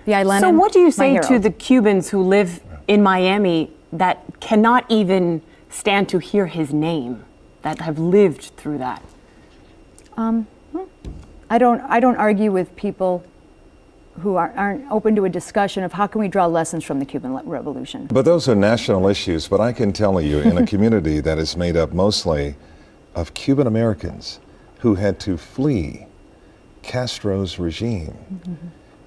So what do you say to the Cubans who live in Miami that cannot even stand to hear his name, that have lived through that? I don't argue with people who aren't open to a discussion of how can we draw lessons from the Cuban Revolution. But those are national issues. But I can tell you, in a community that is made up mostly of Cuban Americans who had to flee Castro's regime,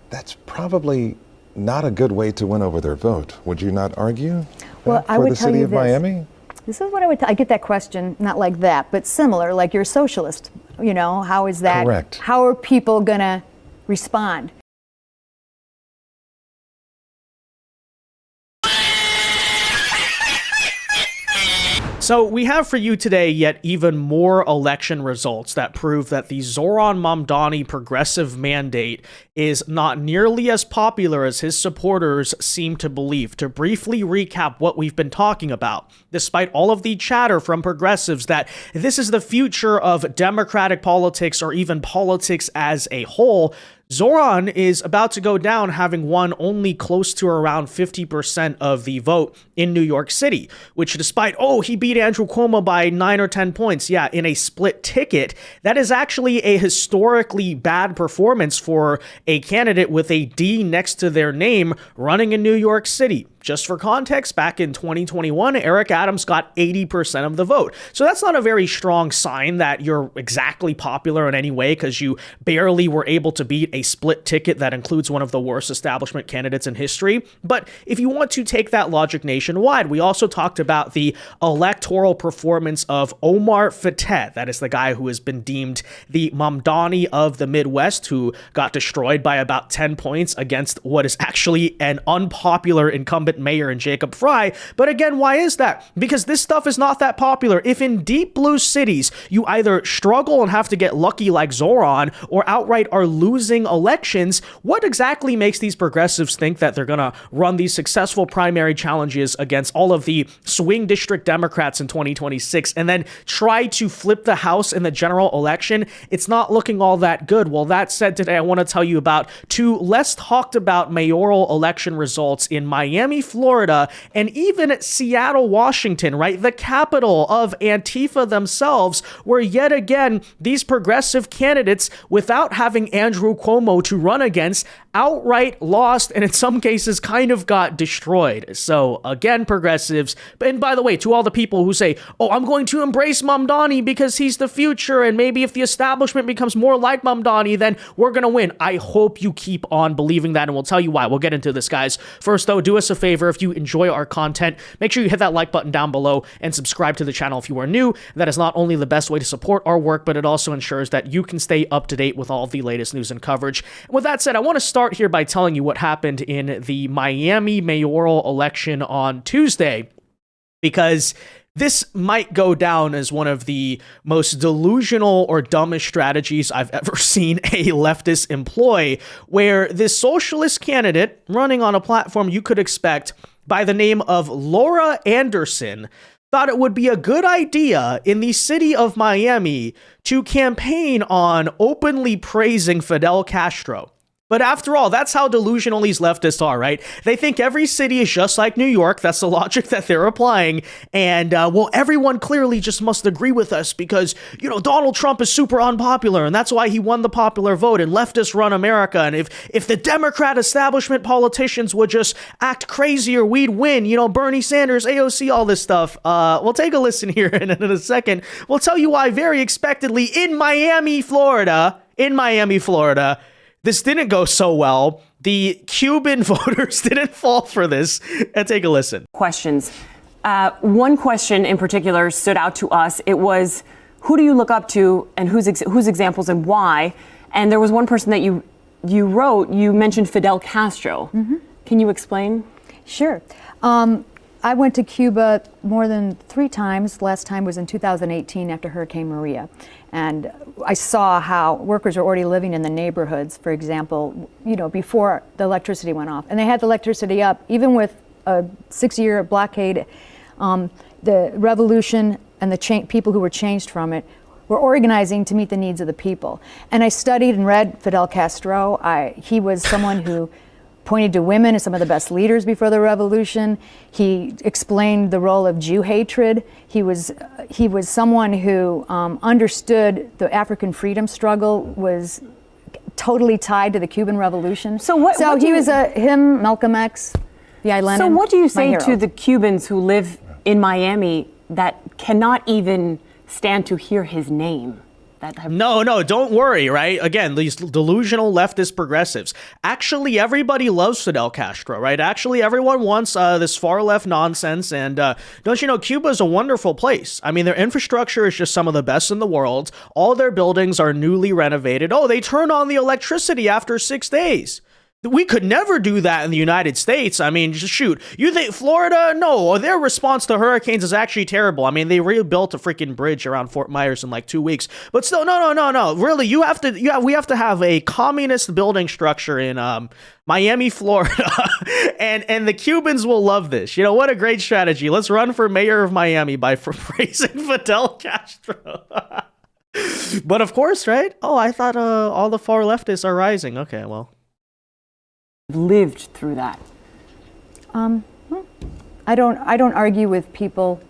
that's probably not a good way to win over their vote. Would you not argue? Well, I would tell you this. For the city of Miami? This is what I would I get that question, not like that, but similar, like you're a socialist. You know, how is that? Correct. How are people going to respond? So we have for you today yet even more election results that prove that the Zohran Mamdani progressive mandate is not nearly as popular as his supporters seem to believe. To briefly recap what we've been talking about, despite all of the chatter from progressives that this is the future of democratic politics or even politics as a whole, Zohran is about to go down, having won only close to around 50% of the vote in New York City, which despite, he beat Andrew Cuomo by 9 or 10 points. Yeah, in a split ticket. That is actually a historically bad performance for a candidate with a D next to their name running in New York City. Just for context, back in 2021, Eric Adams got 80% of the vote. So that's not a very strong sign that you're exactly popular in any way because you barely were able to beat a split ticket that includes one of the worst establishment candidates in history. But if you want to take that logic nationwide, we also talked about the electoral performance of Omar Fattah. That is the guy who has been deemed the Mamdani of the Midwest, who got destroyed by about 10 points against what is actually an unpopular incumbent mayor in Jacob Fry. But again, why is that? Because this stuff is not that popular. If in deep blue cities you either struggle and have to get lucky like Zohran or outright are losing elections, what exactly makes these progressives think that they're gonna run these successful primary challenges against all of the swing district Democrats in 2026 and then try to flip the House in the general election? It's not looking all that good. Well, that said, today I want to tell you about two less talked about mayoral election results in Miami, Florida, and even Seattle, Washington, right? The capital of Antifa themselves, where yet again, these progressive candidates, without having Andrew Cuomo to run against, outright lost and in some cases kind of got destroyed. So again, progressives, and by the way, to all the people who say, I'm going to embrace Mamdani because he's the future and maybe if the establishment becomes more like Mamdani, then we're going to win. I hope you keep on believing that and we'll tell you why. We'll get into this, guys. First though, do us a favor. If you enjoy our content, make sure you hit that like button down below and subscribe to the channel if you are new. That is not only the best way to support our work, but it also ensures that you can stay up to date with all of the latest news and coverage. And with that said, I want to start here by telling you what happened in the Miami mayoral election on Tuesday, because this might go down as one of the most delusional or dumbest strategies I've ever seen a leftist employ, where this socialist candidate running on a platform you could expect by the name of Laura Anderson thought it would be a good idea in the city of Miami to campaign on openly praising Fidel Castro. But after all, that's how delusional these leftists are, right? They think every city is just like New York. That's the logic that they're applying. And, everyone clearly just must agree with us because, Donald Trump is super unpopular and that's why he won the popular vote and leftists run America. And if the Democrat establishment politicians would just act crazier, we'd win. Bernie Sanders, AOC, all this stuff. We'll take a listen here in a second. We'll tell you why very expectedly in Miami, Florida, this didn't go so well. The Cuban voters didn't fall for this. And take a listen. Questions. One question in particular stood out to us. It was, who do you look up to and whose examples and why? And there was one person that you mentioned Fidel Castro. Mm-hmm. Can you explain? Sure. I went to Cuba more than 3 times. Last time was in 2018 after Hurricane Maria. And I saw how workers are already living in the neighborhoods, for example, before the electricity went off. And they had the electricity up, even with a 6-year blockade. The revolution and the people who were changed from it were organizing to meet the needs of the people. And I studied and read Fidel Castro. He was someone who pointed to women as some of the best leaders before the revolution. He explained the role of Jew hatred. He was someone who understood the African freedom struggle was totally tied to the Cuban Revolution. Malcolm X, V.I. Lenin. So what do you say my to hero. the Cubans who live in Miami that cannot even stand to hear his name? No, don't worry, right? Again, these delusional leftist progressives. Actually, everybody loves Fidel Castro, right? Actually, everyone wants this far left nonsense. And don't you know, Cuba is a wonderful place. I mean, their infrastructure is just some of the best in the world. All their buildings are newly renovated. Oh, they turn on the electricity after 6 days. We could never do that in the United States. I mean, just shoot. You think Florida? No, their response to hurricanes is actually terrible. I mean, they rebuilt a freaking bridge around Fort Myers in like 2 weeks. But still, no. Really, we have to have a communist building structure in Miami, Florida, and the Cubans will love this. You know, what a great strategy. Let's run for mayor of Miami by praising Fidel Castro. But of course, right? Oh, I thought all the far leftists are rising. Okay, well. Lived through that. I don't argue with people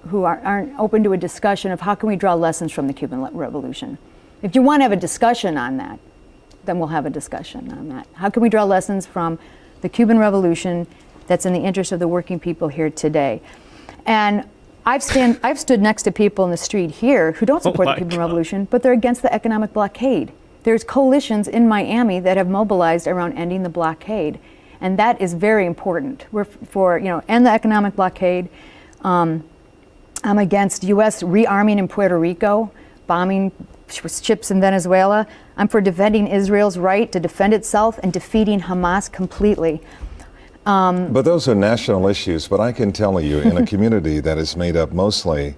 who aren't open to a discussion of how can we draw lessons from the Cuban Revolution. If you want to have a discussion on that, then we'll have a discussion on that. How can we draw lessons from the Cuban Revolution that's in the interest of the working people here today? And I've stood next to people in the street here who don't support the Cuban Revolution, but they're against the economic blockade. There's coalitions in Miami that have mobilized around ending the blockade, and that is very important. We're for end the economic blockade. I'm against U.S. rearming in Puerto Rico, bombing ships in Venezuela. I'm for defending Israel's right to defend itself and defeating Hamas completely. But those are national issues. But I can tell you, in a community that is made up mostly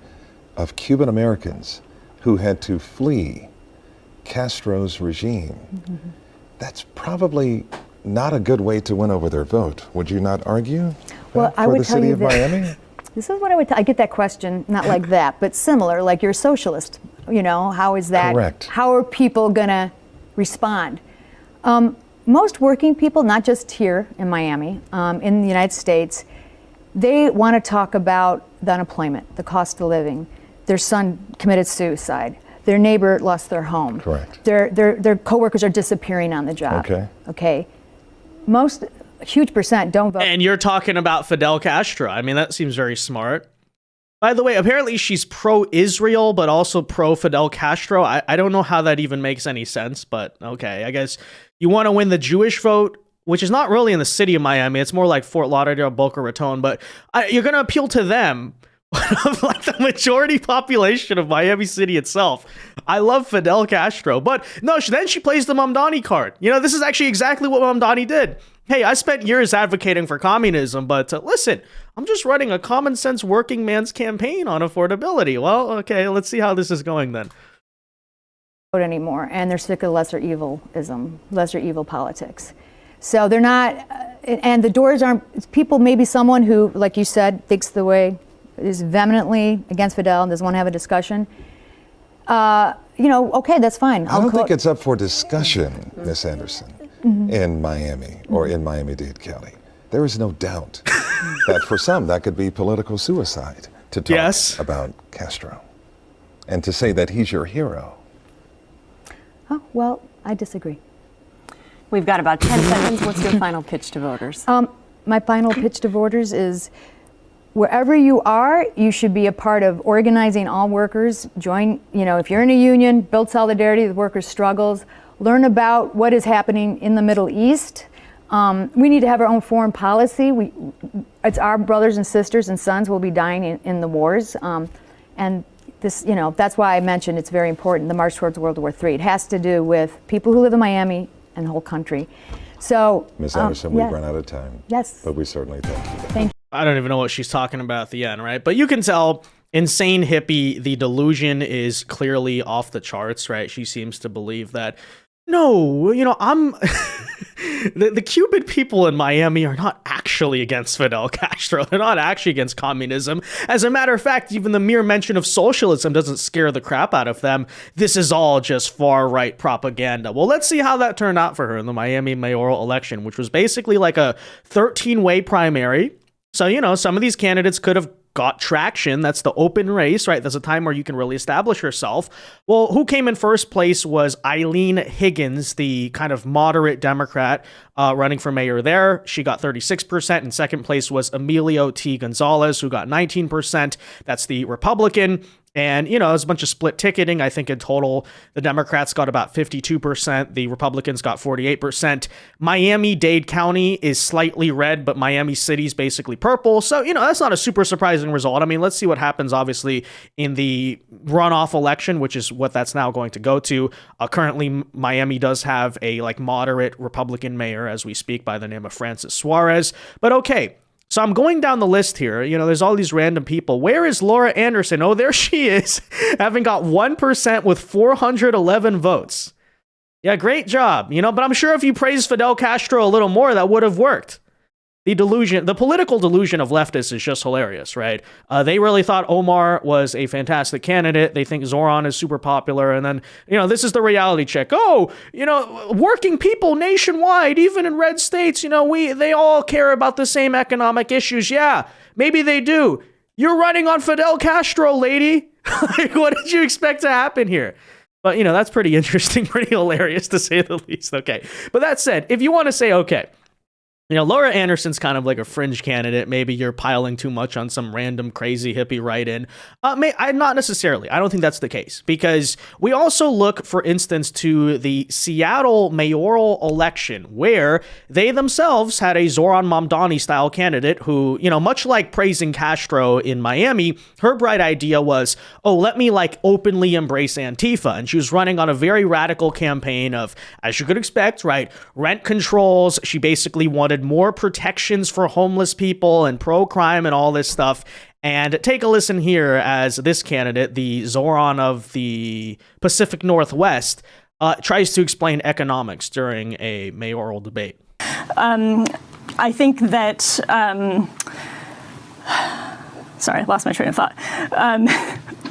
of Cuban Americans who had to flee Castro's regime, that's probably not a good way to win over their vote. Would you not argue? Well, I for would the tell city you of that Miami? This is what I get that question, not like that, but similar, like you're a socialist. How is that? Correct. How are people gonna respond? Most working people, not just here in Miami, in the United States, they want to talk about the unemployment, the cost of living. Their son committed suicide. Their neighbor lost their home. Correct. Their coworkers are disappearing on the job. Okay. Most huge percent don't vote. And you're talking about Fidel Castro. I mean, that seems very smart. By the way, apparently she's pro-Israel, but also pro-Fidel Castro. I don't know how that even makes any sense, but okay. I guess you want to win the Jewish vote, which is not really in the city of Miami. It's more like Fort Lauderdale, Boca Raton, but you're going to appeal to them. Like the majority population of Miami City itself. I love Fidel Castro, but no, then she plays the Mamdani card. This is actually exactly what Mamdani did. Hey, I spent years advocating for communism, but listen, I'm just running a common sense working man's campaign on affordability. Well, okay, let's see how this is going then. Anymore, and they're sick of lesser evilism, lesser evil politics. So they're not, and the doors aren't, people, maybe someone who, like you said, thinks the way is vehemently against Fidel and doesn't want to have a discussion, okay, that's fine. I don't think it's up for discussion, Ms. Anderson, in Miami or in Miami-Dade County. There is no doubt that for some that could be political suicide to talk about Castro and to say that he's your hero. Oh, well, I disagree. We've got about 10 seconds. What's your final pitch to voters? My final pitch to voters is, wherever you are, you should be a part of organizing all workers. Join, if you're in a union, build solidarity with workers' struggles. Learn about what is happening in the Middle East. We need to have our own foreign policy. It's our brothers and sisters and sons will be dying in the wars. And this, that's why I mentioned it's very important, the march towards World War III. It has to do with people who live in Miami and the whole country. So, Ms. Anderson, we've run out of time. Yes. But we certainly thank you. Thank you. I don't even know what she's talking about at the end, right? But you can tell, insane hippie, the delusion is clearly off the charts, right? She seems to believe that No, I'm the Cuban people in Miami are not actually against Fidel Castro. They're not actually against communism. As a matter of fact, even the mere mention of socialism doesn't scare the crap out of them. This is all just far-right propaganda. Well, let's see how that turned out for her in the Miami mayoral election, which was basically like a 13-way primary. So, some of these candidates could have got traction. That's the open race, right? That's a time where you can really establish yourself. Well, who came in first place was Eileen Higgins, the kind of moderate Democrat running for mayor there. She got 36%. In second place was Emilio T. Gonzalez, who got 19%. That's the Republican. And, it was a bunch of split ticketing. I think in total, the Democrats got about 52%. The Republicans got 48%. Miami-Dade County is slightly red, but Miami City's basically purple. So, that's not a super surprising result. I mean, let's see what happens, obviously, in the runoff election, which is what that's now going to go to. Currently, Miami does have a moderate Republican mayor as we speak by the name of Francis Suarez. But okay. So I'm going down the list here. There's all these random people. Where is Laura Anderson? Oh, there she is, having got 1% with 411 votes. Yeah, great job. But I'm sure if you praised Fidel Castro a little more, that would have worked. The political delusion of leftists is just hilarious, right? They really thought Omar was a fantastic candidate. They think Zohran is super popular. And then, this is the reality check. Oh, working people nationwide, even in red states, they all care about the same economic issues. Yeah, maybe they do. You're running on Fidel Castro, lady. What did you expect to happen here? But, that's pretty interesting, pretty hilarious to say the least. Okay. But that said, if you want to say, okay, Laura Anderson's kind of like a fringe candidate. Maybe you're piling too much on some random crazy hippie write-in. Not necessarily. I don't think that's the case, because we also look, for instance, to the Seattle Mayoral Election, where they themselves had a Zohran Mamdani-style candidate who, much like praising Castro in Miami, her bright idea was, let me openly embrace Antifa. And she was running on a very radical campaign of, as you could expect, right, rent controls. She basically wanted more protections for homeless people and pro-crime and all this stuff. And take a listen here as this candidate, the Zohran of the Pacific Northwest, tries to explain economics during a mayoral debate. I think that, sorry, I lost my train of thought.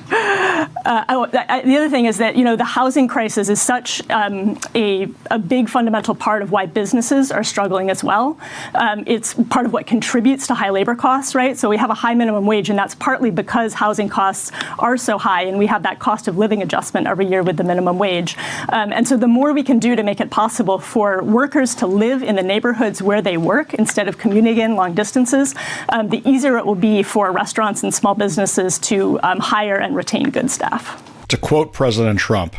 The other thing is that, the housing crisis is such a big fundamental part of why businesses are struggling as well. It's part of what contributes to high labor costs, right? So we have a high minimum wage, and that's partly because housing costs are so high, and we have that cost of living adjustment every year with the minimum wage. And so the more we can do to make it possible for workers to live in the neighborhoods where they work instead of commuting in long distances, the easier it will be for restaurants and small businesses to hire and retain good staff. To quote President Trump,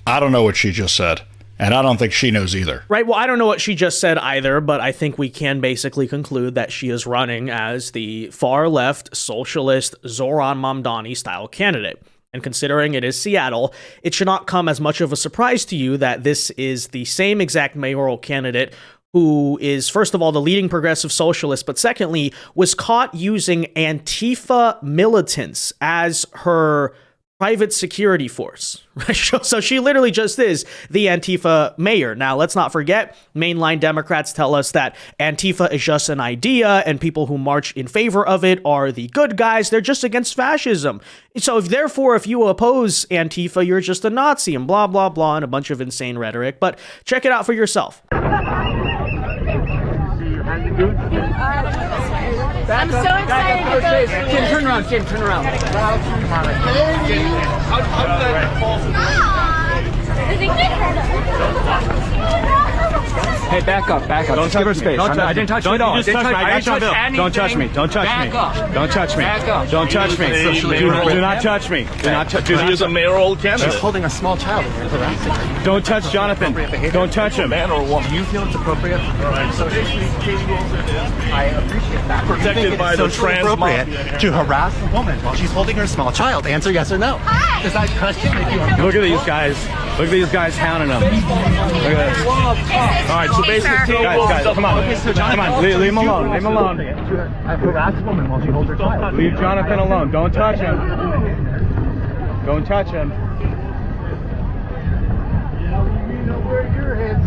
I don't know what she just said, and I don't think she knows either. Right. Well, I don't know what she just said either, but I think we can basically conclude that she is running as the far left socialist Zohran Mamdani-style candidate. And considering it is Seattle, it should not come as much of a surprise to you that this is the same exact mayoral candidate who is, first of all, the leading progressive socialist, but secondly, was caught using Antifa militants as her private security force. So she literally just is the Antifa mayor. Now, let's not forget, mainline Democrats tell us that Antifa is just an idea and people who march in favor of it are the good guys. They're just against fascism. So if you oppose Antifa, you're just a Nazi and blah, blah, blah, and a bunch of insane rhetoric. But check it out for yourself. I'm so excited to go. Jim, turn around. Jim, turn around. Hey, back up. Don't give her space. I didn't touch you. Don't touch me. Don't touch me. Don't touch me. Don't touch me. Do not touch me. Do not touch me. He is a mayoral candidate. She's holding a small child. Don't touch Jonathan. Don't touch him. Man or woman. Do you feel it's appropriate? I appreciate that. Protected by the trans mafia. To harass a woman while she's holding her small child. Answer yes or no. Does that question make you uncomfortable? Look at these guys. Look at these guys hounding them. Look at this. All right, so basically, guys, come on. Come on. Leave him alone. Leave him alone. Harass a woman while she holds her child. Leave Jonathan alone. Don't touch him. Don't touch him.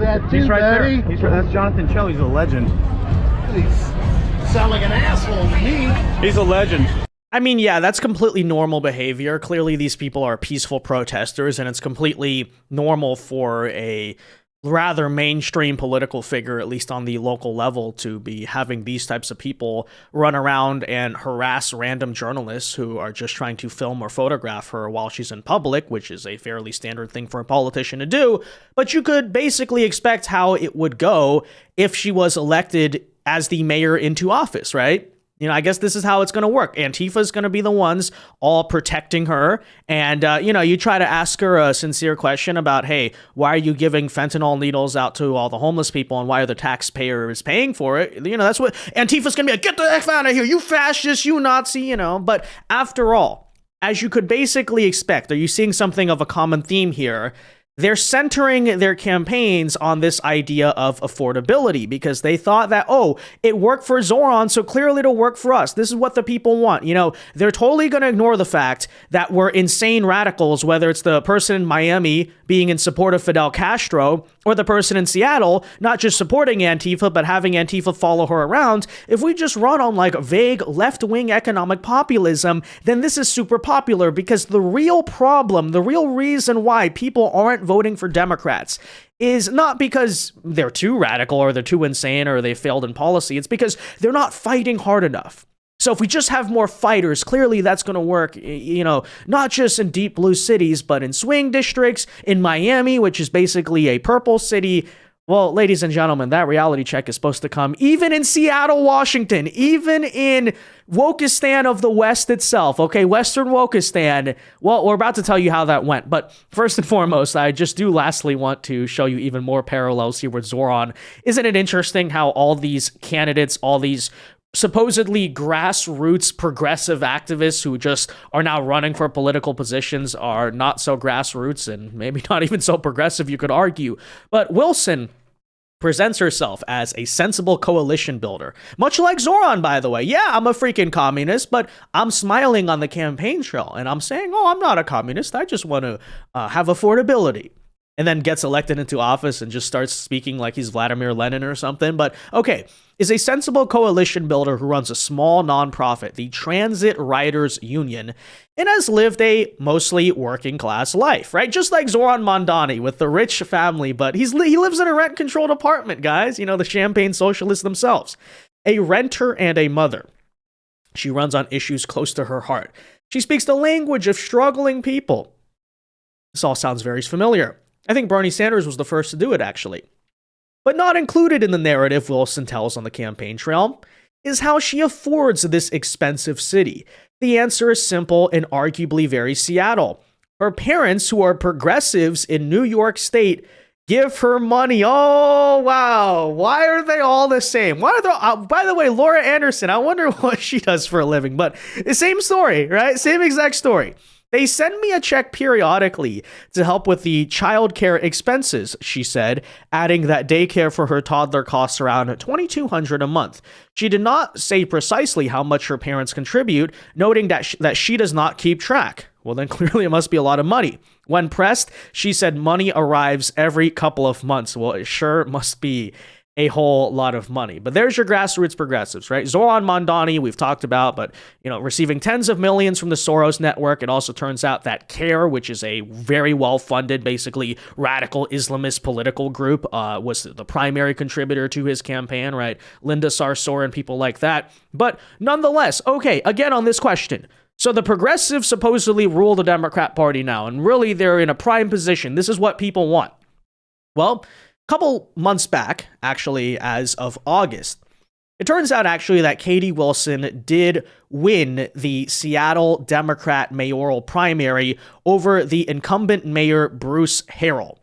that too, He's right buddy. there. That's Jonathan Cho. He's a legend. Sound like an asshole to me. He's a legend. I mean, yeah, that's completely normal behavior. Clearly, these people are peaceful protesters, and it's completely normal for a rather mainstream political figure, at least on the local level, to be having these types of people run around and harass random journalists who are just trying to film or photograph her while she's in public, which is a fairly standard thing for a politician to do. But you could basically expect how it would go if she was elected as the mayor into office, right? You know, I guess this is how it's going to work. Antifa is going to be the ones all protecting her. And, you try to ask her a sincere question about, hey, why are you giving fentanyl needles out to all the homeless people and why are the taxpayers paying for it? You know, that's what Antifa's going to be like, get the F out of here, you fascist, you Nazi, But after all, as you could basically expect, are you seeing something of a common theme here? They're centering their campaigns on this idea of affordability because they thought that, oh, it worked for Zohran, so clearly it'll work for us. This is what the people want. They're totally going to ignore the fact that we're insane radicals, whether it's the person in Miami being in support of Fidel Castro or the person in Seattle not just supporting Antifa, but having Antifa follow her around. If we just run on like vague left-wing economic populism, then this is super popular because the real problem, the real reason why people aren't voting for Democrats is not because they're too radical or they're too insane or they failed in policy. It's because they're not fighting hard enough. So if we just have more fighters, clearly that's going to work, not just in deep blue cities, but in swing districts, in Miami, which is basically a purple city. Well, ladies and gentlemen, that reality check is supposed to come even in Seattle, Washington, even in Wokistan of the West itself, okay, Western Wokistan. Well, we're about to tell you how that went, but first and foremost, I just do lastly want to show you even more parallels here with Zohran. Isn't it interesting how all these candidates, all these supposedly grassroots progressive activists who just are now running for political positions are not so grassroots and maybe not even so progressive, you could argue. But Wilson presents herself as a sensible coalition builder, much like Zohran, by the way. Yeah, I'm a freaking communist, but I'm smiling on the campaign trail and I'm saying, oh, I'm not a communist. I just want to have affordability. And then gets elected into office and just starts speaking like he's Vladimir Lenin or something. But okay, is a sensible coalition builder who runs a small nonprofit, the Transit Riders Union, and has lived a mostly working class life, right? Just like Zohran Mamdani with the rich family, but he lives in a rent-controlled apartment, guys. The Champagne Socialists themselves. A renter and a mother. She runs on issues close to her heart. She speaks the language of struggling people. This all sounds very familiar. I think Bernie Sanders was the first to do it, actually. But not included in the narrative Wilson tells on the campaign trail is how she affords this expensive city. The answer is simple and arguably very Seattle. Her parents, who are progressives in New York State, give her money. Oh, wow. Why are they all the same? Why are they? By the way, Laura Anderson, I wonder what she does for a living. But the same story, right? Same exact story. They send me a check periodically to help with the childcare expenses, she said, adding that daycare for her toddler costs around $2,200 a month. She did not say precisely how much her parents contribute, noting that she does not keep track. Well, then clearly it must be a lot of money. When pressed, she said money arrives every couple of months. Well, it sure must be a whole lot of money. But there's your grassroots progressives, right? Zohran Mamdani, we've talked about, but, receiving tens of millions from the Soros network. It also turns out that CARE, which is a very well-funded, basically radical Islamist political group, was the primary contributor to his campaign, right? Linda Sarsour and people like that. But nonetheless, okay, again on this question. So the progressives supposedly rule the Democrat Party now, and really they're in a prime position. This is what people want. Well, couple months back, actually, as of August, it turns out actually that Katie Wilson did win the Seattle Democrat mayoral primary over the incumbent mayor Bruce Harrell.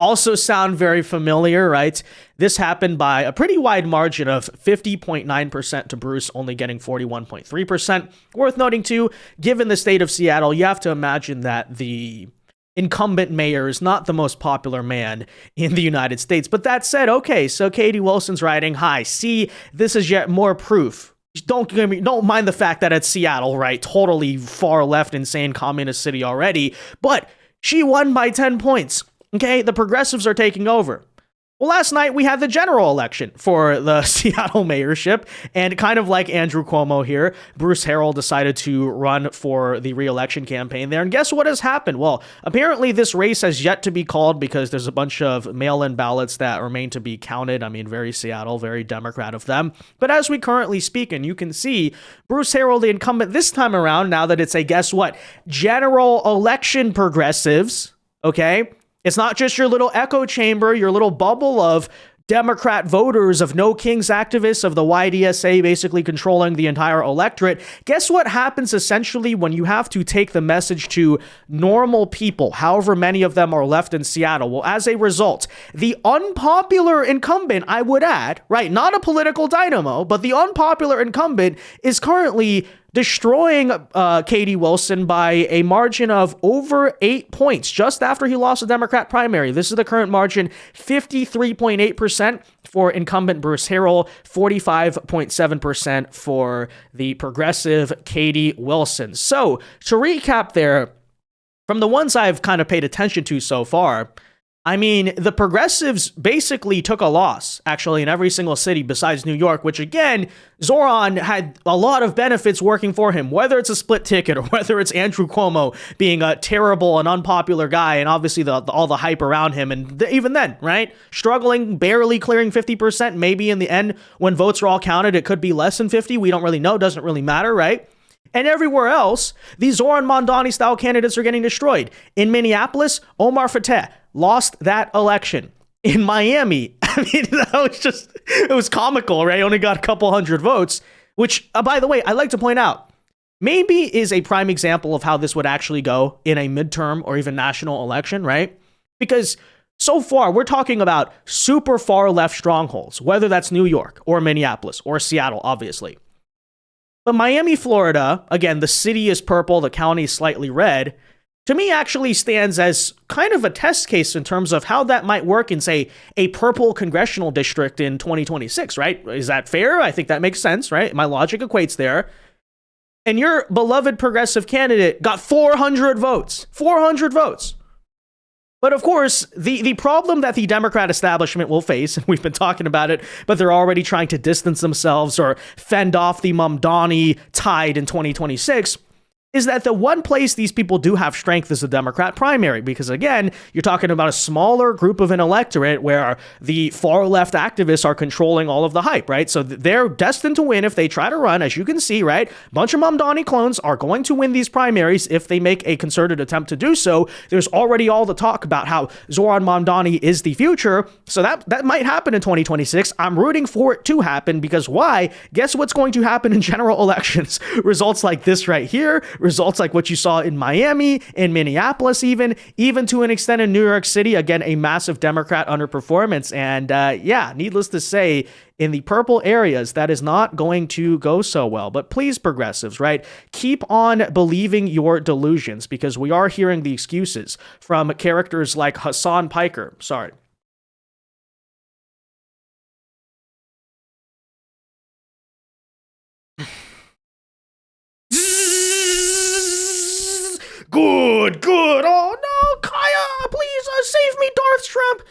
Also sound very familiar, right? This happened by a pretty wide margin of 50.9% to Bruce, only getting 41.3%. Worth noting too, given the state of Seattle, you have to imagine that the incumbent mayor is not the most popular man in the United States. But that said, okay, so Katie Wilson's writing, hi, see, this is yet more proof. Don't mind the fact that it's Seattle, right? Totally far left, insane communist city already. But she won by 10 points. Okay, the progressives are taking over. Well, last night we had the general election for the Seattle mayorship, and kind of like Andrew Cuomo here, Bruce Harrell decided to run for the re-election campaign there. And guess what has happened? Well, apparently this race has yet to be called because there's a bunch of mail-in ballots that remain to be counted. I mean, very Seattle, very Democrat of them. But as we currently speak, and you can see Bruce Harrell, the incumbent this time around, now that it's a, guess what, general election progressives, okay? It's not just your little echo chamber, your little bubble of Democrat voters, of No Kings activists, of the YDSA basically controlling the entire electorate. Guess what happens essentially when you have to take the message to normal people, however many of them are left in Seattle? Well, as a result, the unpopular incumbent, I would add, right, not a political dynamo, but the unpopular incumbent is currently destroying Katie Wilson by a margin of over 8 points just after he lost the Democrat primary. This is the current margin, 53.8% for incumbent Bruce Harrell, 45.7% for the progressive Katie Wilson. So to recap there, from the ones I've kind of paid attention to so far, I mean, the progressives basically took a loss, actually, in every single city besides New York, which, again, Zohran had a lot of benefits working for him, whether it's a split ticket or whether it's Andrew Cuomo being a terrible and unpopular guy, and obviously all the hype around him. And even then, right, struggling, barely clearing 50%. Maybe in the end, when votes are all counted, it could be less than 50. We don't really know. Doesn't really matter, right? And everywhere else, these Zohran Mamdani-style candidates are getting destroyed. In Minneapolis, Omar Fateh lost that election. In Miami, I mean, it was comical, right? Only got a couple hundred votes, which, by the way, I like to point out, maybe is a prime example of how this would actually go in a midterm or even national election, right? Because so far, we're talking about super far left strongholds, whether that's New York or Minneapolis or Seattle, obviously. But Miami, Florida, again, the city is purple, the county is slightly red, to me actually stands as kind of a test case in terms of how that might work in, say, a purple congressional district in 2026, right? Is that fair? I think that makes sense, right? My logic equates there. And your beloved progressive candidate got 400 votes. 400 votes. But of course, the problem that the Democrat establishment will face, and we've been talking about it, but they're already trying to distance themselves or fend off the Mamdani tide in 2026, is that the one place these people do have strength is the Democrat primary. Because again, you're talking about a smaller group of an electorate where the far left activists are controlling all of the hype, right? So they're destined to win if they try to run, as you can see, right? A bunch of Mamdani clones are going to win these primaries if they make a concerted attempt to do so. There's already all the talk about how Zohran Mamdani is the future. So that might happen in 2026. I'm rooting for it to happen because why? Guess what's going to happen in general elections? Results like this right here. Results like what you saw in Miami, in Minneapolis, even to an extent in New York City. Again, a massive Democrat underperformance. And yeah, needless to say, in the purple areas, that is not going to go so well. But please, progressives, right? Keep on believing your delusions because we are hearing the excuses from characters like Hassan Piker. Sorry. Good. Oh no, Kaya, please save me, Darth Trump.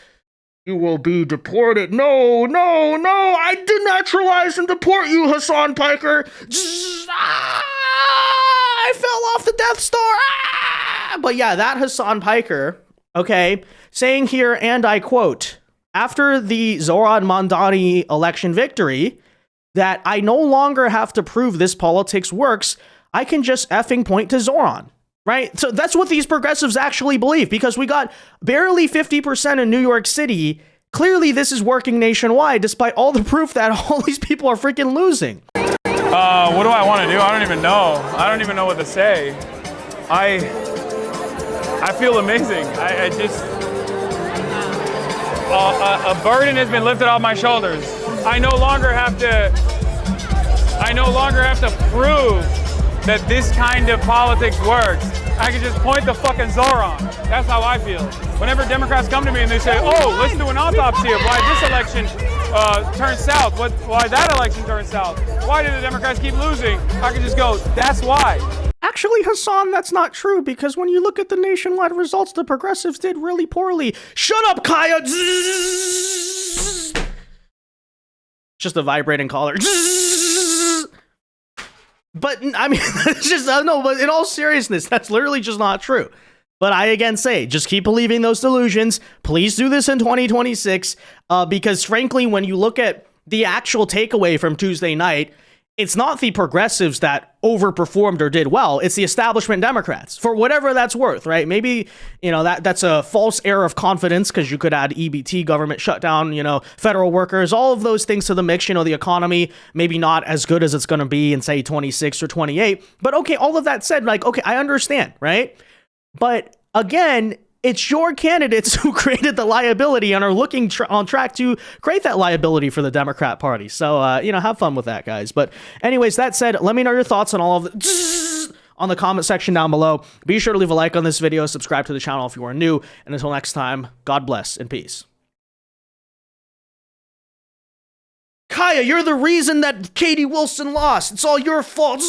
You will be deported. No, I denaturalize and deport you, Hassan Piker. I fell off the Death Star. But yeah, that Hassan Piker, okay, saying here, and I quote, after the Zohran Mamdani election victory, that I no longer have to prove this politics works. I can just effing point to Zohran. Right? So that's what these progressives actually believe because we got barely 50% in New York City. Clearly, this is working nationwide, despite all the proof that all these people are freaking losing. What do I want to do? I don't even know. I don't even know what to say. I feel amazing. I just... a burden has been lifted off my shoulders. I no longer have to prove that this kind of politics works. I can just point the fucking Zohran. That's how I feel. Whenever Democrats come to me and they say, oh, let's do an autopsy of why this election turned south, why that election turned south, why did the Democrats keep losing? I can just go, that's why. Actually, Hassan, that's not true, because when you look at the nationwide results, the progressives did really poorly. Shut up, Kaya! just a vibrating collar. But I mean, it's just, I don't know, but in all seriousness, that's literally just not true. But I again say, just keep believing those delusions. Please do this in 2026, because frankly, when you look at the actual takeaway from Tuesday night, it's not the progressives that overperformed or did well. It's the establishment Democrats, for whatever that's worth, right? Maybe, you know, that's a false air of confidence because you could add EBT, government shutdown, you know, federal workers, all of those things to the mix. You know, the economy maybe not as good as it's going to be in, say, 26 or 28. But okay, all of that said, like, okay, I understand, right? But again, it's your candidates who created the liability and are looking on track to create that liability for the Democrat Party. So, you know, have fun with that, guys. But anyways, that said, let me know your thoughts on all of the on the comment section down below. Be sure to leave a like on this video, subscribe to the channel if you are new, and until next time, God bless and peace. Kaya, you're the reason that Katie Wilson lost. It's all your fault.